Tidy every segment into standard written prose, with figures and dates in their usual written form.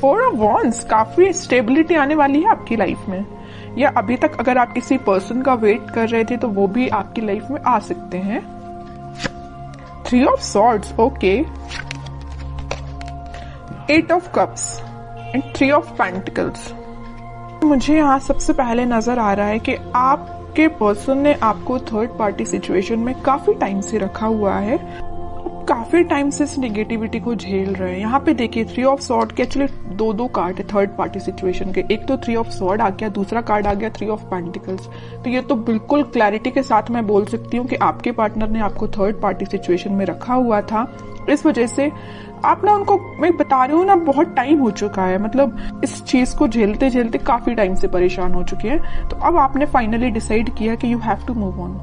4 of wands, काफी stability आने वाली है आपकी लाइफ में, या अभी तक अगर आप किसी पर्सन का वेट कर रहे थे तो वो भी आपकी लाइफ में आ सकते हैं। 3 of swords, okay. 8 of cups and 3 of pentacles. मुझे यहाँ सबसे पहले नजर आ रहा है कि आपके पर्सन ने आपको थर्ड पार्टी सिचुएशन में काफी टाइम से रखा हुआ है, काफी टाइम से इस नेगेटिविटी को झेल रहे हैं। यहाँ पे देखिए 3 ऑफ सॉर्ड के एक्चुअली दो कार्ड है थर्ड पार्टी सिचुएशन के, एक तो 3 ऑफ सॉर्ड आ गया, दूसरा कार्ड आ गया 3 ऑफ पेंटिकल्स। तो ये तो बिल्कुल क्लैरिटी के साथ मैं बोल सकती हूँ कि आपके पार्टनर ने आपको थर्ड पार्टी सिचुएशन में रखा हुआ था। इस वजह से आप ना उनको, मैं बता रही हूँ ना, बहुत टाइम हो चुका है, मतलब इस चीज को झेलते झेलते काफी टाइम से परेशान हो चुके हैं। तो अब आपने फाइनली डिसाइड किया कि you have to move on,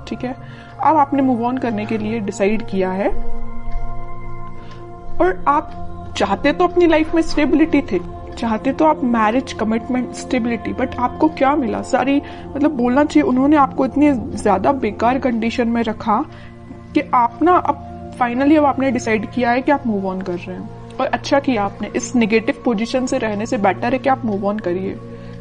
ठीक है। अब आपने मूव ऑन करने के लिए डिसाइड किया है, और आप चाहते तो अपनी लाइफ में स्टेबिलिटी थे, चाहते तो आप मैरिज, कमिटमेंट, स्टेबिलिटी, बट आपको क्या मिला? सारी, मतलब बोलना चाहिए उन्होंने आपको इतनी ज्यादा बेकार कंडीशन में रखा कि आप ना अब फाइनली अब आपने डिसाइड किया है कि आप मूव ऑन कर रहे हैं। और अच्छा किया आपने, इस नेगेटिव पोजीशन से रहने से बेटर है कि आप मूव ऑन करिए,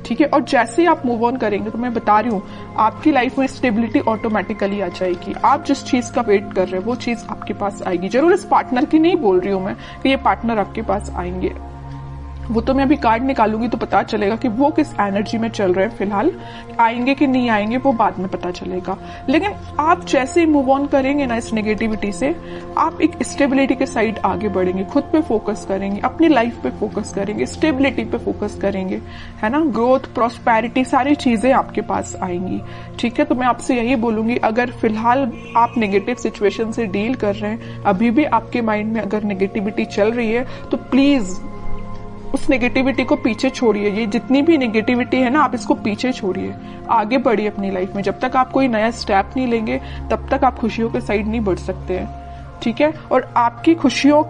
ठीक है। और जैसे ही आप मूव ऑन करेंगे तो मैं बता रही हूँ आपकी लाइफ में स्टेबिलिटी ऑटोमेटिकली आ जाएगी। आप जिस चीज का वेट कर रहे हैं वो चीज आपके पास आएगी। जरूर इस पार्टनर की नहीं बोल रही हूँ मैं कि ये पार्टनर आपके पास आएंगे, वो तो मैं अभी कार्ड निकालूंगी तो पता चलेगा कि वो किस एनर्जी में चल रहे हैं फिलहाल, आएंगे कि नहीं आएंगे वो बाद में पता चलेगा। लेकिन आप जैसे ही मूव ऑन करेंगे ना इस नेगेटिविटी से, आप एक स्टेबिलिटी के साइड आगे बढ़ेंगे, खुद पे फोकस करेंगे, अपनी लाइफ पे फोकस करेंगे, स्टेबिलिटी पे फोकस करेंगे, है ना। ग्रोथ, प्रॉस्पेरिटी, सारी चीजें आपके पास आएंगी, ठीक है। तो मैं आपसे यही बोलूंगी, अगर फिलहाल आप नेगेटिव सिचुएशन से डील कर रहे हैं, अभी भी आपके माइंड में अगर नेगेटिविटी चल रही है, तो प्लीज उस नेगेटिविटी को पीछे छोड़िए। ये जितनी भी नेगेटिविटी है ना, आप इसको पीछे छोड़िए, आगे बढ़िए अपनी लाइफ में। जब तक आप कोई नया स्टेप नहीं लेंगे तब तक आप खुशियों के साइड नहीं बढ़ सकते हैं, ठीक है। और आपकी खुशियों,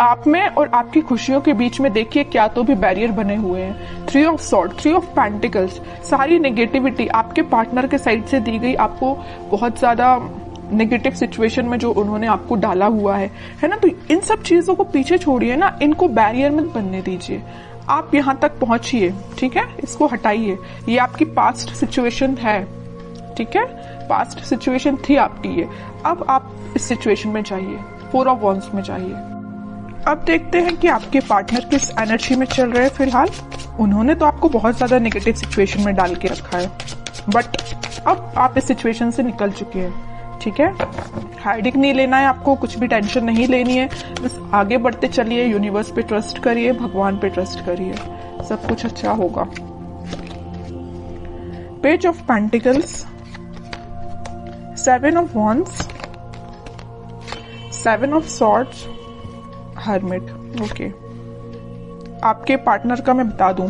आप में और आपकी खुशियों के बीच में देखिए क्या तो भी बैरियर बने हुए हैं। 3 ऑफ सॉर्ड, 3 ऑफ पेंटिकल्स, सारी नेगेटिविटी आपके पार्टनर के साइड से दी गई, आपको बहुत ज्यादा नेगेटिव सिचुएशन में जो उन्होंने आपको डाला हुआ है ना। तो इन सब चीजों को पीछे छोड़िए ना, इनको बैरियर मत बनने दीजिए। आप यहाँ तक पहुंचिए, ठीक है, इसको हटाइए। ये आपकी पास्ट सिचुएशन है, ठीक है, पास्ट सिचुएशन थी आपकी ये। अब आप इस सिचुएशन में जाइए, 4 ऑफ वॉन्ड्स में जाइए। अब देखते हैं कि आपके पार्टनर किस एनर्जी में चल रहे हैं फिलहाल। उन्होंने तो आपको बहुत ज्यादा नेगेटिव सिचुएशन में डाल के रखा है, बट अब आप इस सिचुएशन से निकल चुके हैं, ठीक है। हाइडिंग नहीं लेना है आपको, कुछ भी टेंशन नहीं लेनी है, बस आगे बढ़ते चलिए, यूनिवर्स पे ट्रस्ट करिए, भगवान पे ट्रस्ट करिए, सब कुछ अच्छा होगा। Page of pentacles, 7 of wands, 7 of swords, hermit, okay. आपके पार्टनर का मैं बता दूं,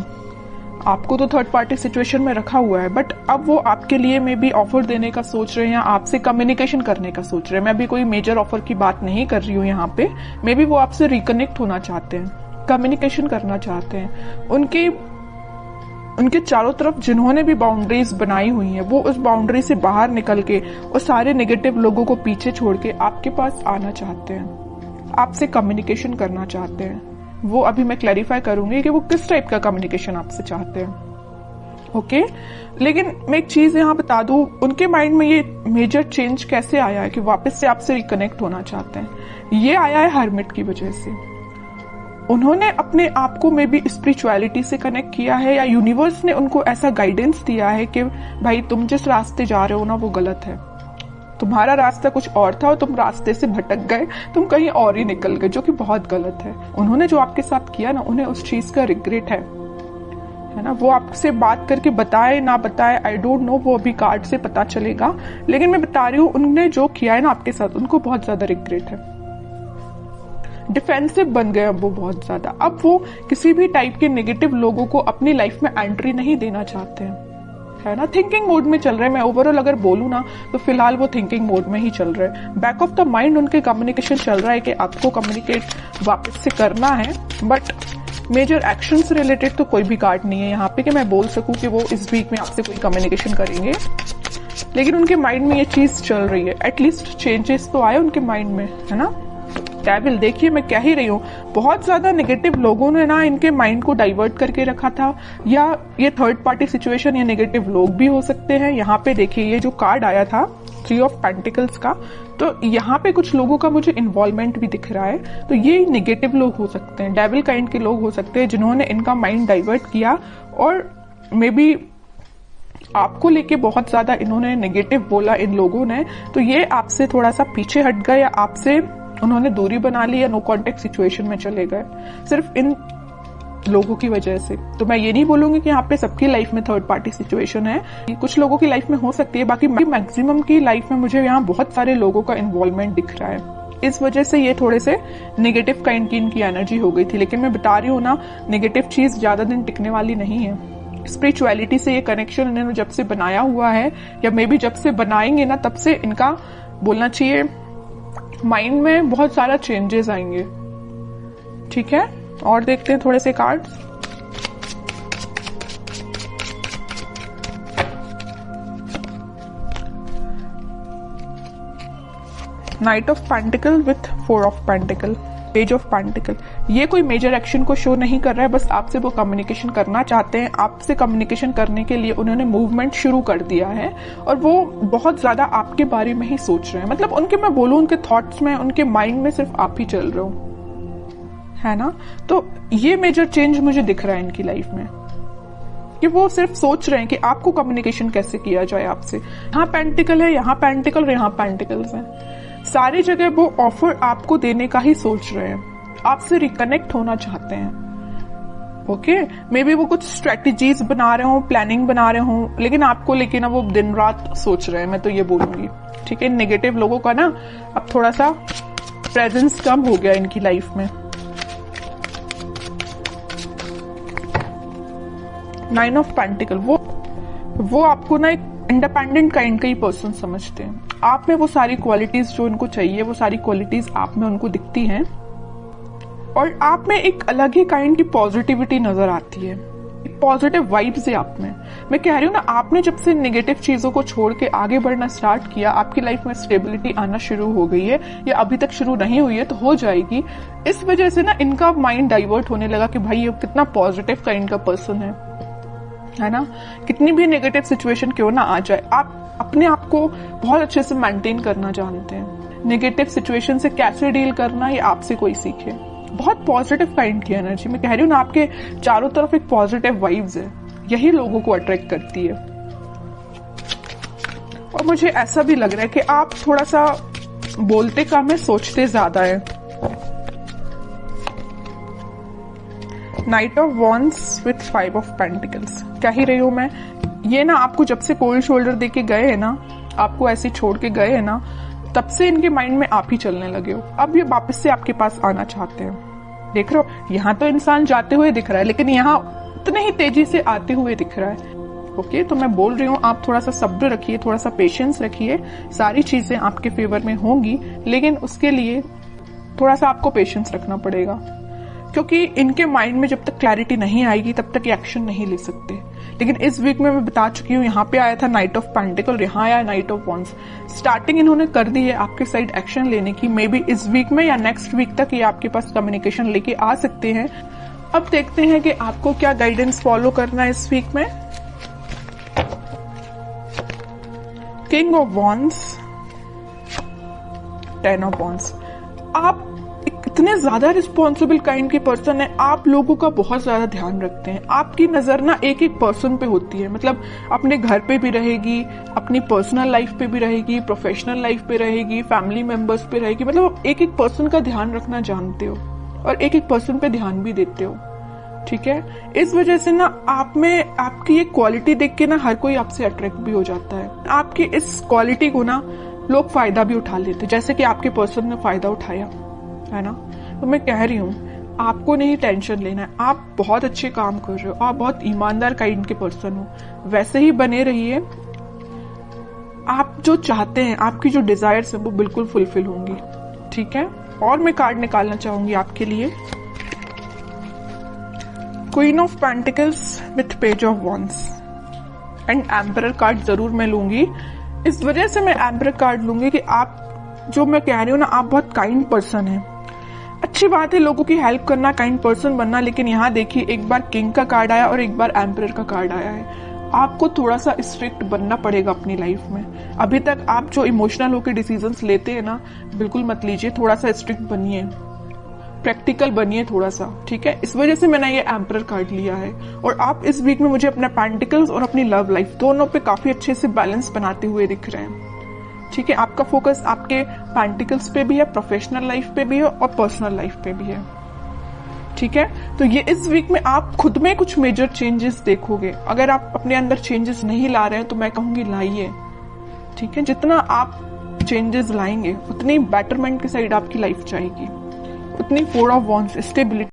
आपको तो थर्ड पार्टी सिचुएशन में रखा हुआ है, बट अब वो आपके लिए मे बी ऑफर देने का सोच रहे हैं या आपसे कम्युनिकेशन करने का सोच रहे हैं। मैं अभी कोई मेजर ऑफर की बात नहीं कर रही हूँ यहाँ पे, मे बी वो आपसे रिकनेक्ट होना चाहते हैं, कम्युनिकेशन करना चाहते हैं। उनके चारों तरफ जिन्होंने भी बाउंड्रीज बनाई हुई हैं, वो उस बाउंड्री से बाहर निकल के और सारे नेगेटिव लोगों को पीछे छोड़ के आपके पास आना चाहते हैं, आपसे कम्युनिकेशन करना चाहते हैं। वो अभी मैं क्लैरिफाई करूंगी कि वो किस टाइप का कम्युनिकेशन आपसे चाहते हैं, ओके। लेकिन मैं एक चीज यहाँ बता दूं, उनके माइंड में ये मेजर चेंज कैसे आया है कि वापस से आपसे रिकनेक्ट होना चाहते हैं। ये आया है हर्मिट की वजह से। उन्होंने अपने आप को मे बी स्पिरिचुअलिटी से कनेक्ट किया है, या यूनिवर्स ने उनको ऐसा गाइडेंस दिया है कि भाई तुम जिस रास्ते जा रहे हो ना वो गलत है, तुम्हारा रास्ता कुछ और था और तुम रास्ते से भटक गए, तुम कहीं और ही निकल गए, जो कि बहुत गलत है। उन्होंने जो आपके साथ किया ना, उन्हें उस चीज का रिग्रेट है ना। वो आपसे बात करके बताए ना बताए, आई डोंट नो, वो अभी कार्ड से पता चलेगा। लेकिन मैं बता रही हूँ, उन्होंने जो किया है ना आपके साथ, उनको बहुत ज्यादा रिग्रेट है। डिफेंसिव बन गए अब वो बहुत ज्यादा। अब वो किसी भी टाइप के नेगेटिव लोगों को अपनी लाइफ में एंट्री नहीं देना चाहते हैं, है ना। थिंकिंग मोड में चल रहे हैं। मैं ओवरऑल अगर बोलूं ना तो फिलहाल वो थिंकिंग मोड में ही चल रहे हैं। बैक ऑफ द माइंड उनके कम्युनिकेशन चल रहा है कि आपको कम्युनिकेट वापस से करना है, बट मेजर एक्शन से रिलेटेड तो कोई भी कार्ड नहीं है यहाँ पे कि मैं बोल सकूं कि वो इस वीक में आपसे कोई कम्युनिकेशन करेंगे। लेकिन उनके माइंड में ये चीज चल रही है, एटलीस्ट चेंजेस तो आए उनके माइंड में, है ना। डेविल, देखिए मैं कह ही रही हूँ, बहुत ज्यादा नेगेटिव लोगों ने ना इनके माइंड को डाइवर्ट करके रखा था, या ये थर्ड पार्टी सिचुएशन या नेगेटिव लोग भी हो सकते हैं। यहाँ पे देखिए ये जो कार्ड आया था 3 ऑफ पेंटिकल्स का, तो यहाँ पे कुछ लोगों का मुझे इन्वॉल्वमेंट भी दिख रहा है। तो ये नेगेटिव लोग हो सकते हैं, डेविल काइंड के लोग हो सकते हैं जिन्होंने इनका माइंड डाइवर्ट किया, और मे बी आपको लेके बहुत ज्यादा इन्होंने नेगेटिव बोला इन लोगों ने, तो ये आपसे थोड़ा सा पीछे हट गए, या आपसे उन्होंने दूरी बना ली, या नो कॉन्टेक्ट सिचुएशन में चले गए सिर्फ इन लोगों की वजह से। तो मैं ये नहीं बोलूंगी कि यहाँ पे सबकी लाइफ में थर्ड पार्टी सिचुएशन है, कुछ लोगों की लाइफ में हो सकती है, बाकी मैक्सिमम की लाइफ में मुझे यहाँ बहुत सारे लोगों का इन्वॉल्वमेंट दिख रहा है। इस वजह से ये थोड़े से नेगेटिव काइंड की इनकी एनर्जी हो गई थी। लेकिन मैं बता रही हूँ ना, नेगेटिव चीज ज्यादा दिन टिकने वाली नहीं है। स्पिरिचुअलिटी से ये कनेक्शन इन्होंने जब से बनाया हुआ है, या मे बी जब से बनाएंगे ना, तब से इनका बोलना चाहिए माइंड में बहुत सारा चेंजेस आएंगे। ठीक है, और देखते हैं थोड़े से cards. Night of pentacle with 4 of pentacle, page of pentacle. ये कोई मेजर एक्शन को शो नहीं कर रहा है, बस आपसे वो कम्युनिकेशन करना चाहते हैं। आपसे कम्युनिकेशन करने के लिए उन्होंने मूवमेंट शुरू कर दिया है, और वो बहुत ज्यादा आपके बारे में ही सोच रहे हैं। मतलब उनके, मैं बोलूं, उनके थॉट्स में, उनके माइंड में सिर्फ आप ही चल रहे हो, है ना। तो ये मेजर चेंज मुझे दिख रहा है इनकी लाइफ में, कि वो सिर्फ सोच रहे हैं कि आपको कम्युनिकेशन कैसे किया जाए आपसे। यहाँ पेंटिकल है, यहाँ पेंटिकल और यहाँ पेंटिकल्स हैं। सारी जगह वो ऑफर आपको देने का ही सोच रहे हैं, आपसे रिकनेक्ट होना चाहते हैं। ओके, मे बी वो कुछ स्ट्रेटेजीज बना रहे हो, प्लानिंग बना रहे हो, लेकिन आपको लेके ना वो दिन रात सोच रहे हैं, मैं तो ये बोलूंगी। ठीक है, नेगेटिव लोगों का ना अब थोड़ा सा प्रेजेंस कम हो गया इनकी लाइफ में। 9 ऑफ पेंटिकल, वो आपको ना एक इंडिपेंडेंट काइंड का ही पर्सन समझते हैं। आप में वो सारी क्वालिटीज जो उनको चाहिए, वो सारी क्वालिटीज आप में उनको दिखती हैं, और आप में एक अलग ही काइंड की पॉजिटिविटी नजर आती है, पॉजिटिव वाइब्स है आप में। मैं कह रही हूँ ना, आपने जब से नेगेटिव चीजों को छोड़ के आगे बढ़ना स्टार्ट किया, आपकी लाइफ में स्टेबिलिटी आना शुरू हो गई है, या अभी तक शुरू नहीं हुई है तो हो जाएगी। इस वजह से ना इनका माइंड डाइवर्ट होने लगा कि भाई ये कितना पॉजिटिव काइंड का पर्सन है ना। कितनी भी नेगेटिव सिचुएशन क्यों ना आ जाए, आप अपने आप को बहुत अच्छे से मेंटेन करना जानते हैं। नेगेटिव सिचुएशन से कैसे डील करना, ये आपसे कोई सीखे। बहुत पॉजिटिव काइंड की एनर्जी, मैं कह रही हूँ ना, आपके चारों तरफ एक पॉजिटिव वाइब्स है, यही लोगों को अट्रैक्ट करती है। और मुझे ऐसा भी लग रहा है कि आप थोड़ा सा बोलते कम है, सोचते ज्यादा है। Night of wands with 5 of pentacles, कह ही रही हूं मैं, ये ना आपको जब से कोल्ड शोल्डर देके गए हैं ना, आपको ऐसे छोड़ के गए हैं ना, तब से इनके माइंड में आप ही चलने लगे हो। अब ये वापस से आपके पास आना चाहते हैं। देख रहे हो, यहाँ तो इंसान जाते हुए दिख रहा है, लेकिन यहाँ उतने ही तेजी से आते हुए दिख रहा है। ओके, तो मैं बोल रही हूँ, आप थोड़ा सा सब्र रखिए, थोड़ा सा पेशेंस रखिए, सारी चीजें आपके फेवर में होंगी, लेकिन उसके लिए थोड़ा सा आपको पेशेंस रखना पड़ेगा, क्योंकि इनके माइंड में जब तक क्लैरिटी नहीं आएगी तब तक ये एक्शन नहीं ले सकते। लेकिन इस वीक में मैं बता चुकी हूँ, यहाँ पे आया था नाइट ऑफ पेंटिकल, यहाँ आया नाइट ऑफ वॉन्ड्स। स्टार्टिंग इन्होंने कर दी है आपके साइड एक्शन लेने की। मे बी इस वीक में या नेक्स्ट वीक तक ये आपके पास कम्युनिकेशन लेके आ सकते हैं। अब देखते हैं कि आपको क्या गाइडेंस फॉलो करना है इस वीक में। King of wands, 10 of wands. आप इतने ज्यादा रिस्पॉन्सिबल काइंड के पर्सन है, आप लोगों का बहुत ज्यादा ध्यान रखते हैं। आपकी नजर ना एक एक पर्सन पे होती है, मतलब अपने घर पे भी रहेगी, अपनी पर्सनल लाइफ पे भी रहेगी, प्रोफेशनल लाइफ पे रहेगी, फैमिली मेंबर्स पे रहेगी। मतलब एक एक पर्सन का ध्यान रखना जानते हो, और एक एक पर्सन पे ध्यान भी देते हो। ठीक है, इस वजह से ना आप में आपकी ये क्वालिटी देख के ना हर कोई आपसे अट्रैक्ट भी हो जाता है। आपकी इस क्वालिटी को ना लोग फायदा भी उठा लेते, जैसे कि आपके पर्सन ने फायदा उठाया है ना। तो मैं कह रही हूँ, आपको नहीं टेंशन लेना है, आप बहुत अच्छे काम कर रहे हो, आप बहुत ईमानदार काइंड के पर्सन हो, वैसे ही बने रहिए। आप जो चाहते हैं, आपकी जो डिजायर्स है वो बिल्कुल फुलफिल होंगी। ठीक है, और मैं कार्ड निकालना चाहूंगी आपके लिए, queen of pentacles with page of wands and emperor card जरूर मैं लूंगी। इस वजह से मैं एम्परर कार्ड लूंगी कि आप, जो मैं कह रही हूँ ना, आप बहुत काइंड पर्सन है, अच्छी बात है लोगों की हेल्प करना, काइंड पर्सन बनना, लेकिन यहाँ देखिए एक बार किंग का कार्ड आया और एक बार एम्परर का कार्ड आया है। आपको थोड़ा सा स्ट्रिक्ट बनना पड़ेगा अपनी लाइफ में। अभी तक आप जो इमोशनल होकर डिसीजंस लेते हैं ना, बिल्कुल मत लीजिए, थोड़ा सा स्ट्रिक्ट बनिए, प्रैक्टिकल बनिए थोड़ा सा, ठीक है। इस वजह से मैंने ये एम्परर कार्ड लिया है। और आप इस वीक में मुझे अपने पेंटिकल्स और अपनी लव लाइफ दोनों पे काफी अच्छे से बैलेंस बनाते हुए दिख रहे हैं, ठीक है। आपका फोकस आपके पेंटिकल्स पे भी है, प्रोफेशनल लाइफ पे भी है और पर्सनल लाइफ पे भी है, ठीक है। तो ये इस वीक में आप खुद में कुछ मेजर चेंजेस देखोगे। अगर आप अपने अंदर चेंजेस नहीं ला रहे हैं तो मैं कहूंगी लाइए, ठीक है। जितना आप चेंजेस लाएंगे उतनी बेटरमेंट की साइड आपकी लाइफ जाएगी, उतनी 4 ऑफ वॉन्ड्स स्टेबिलिटी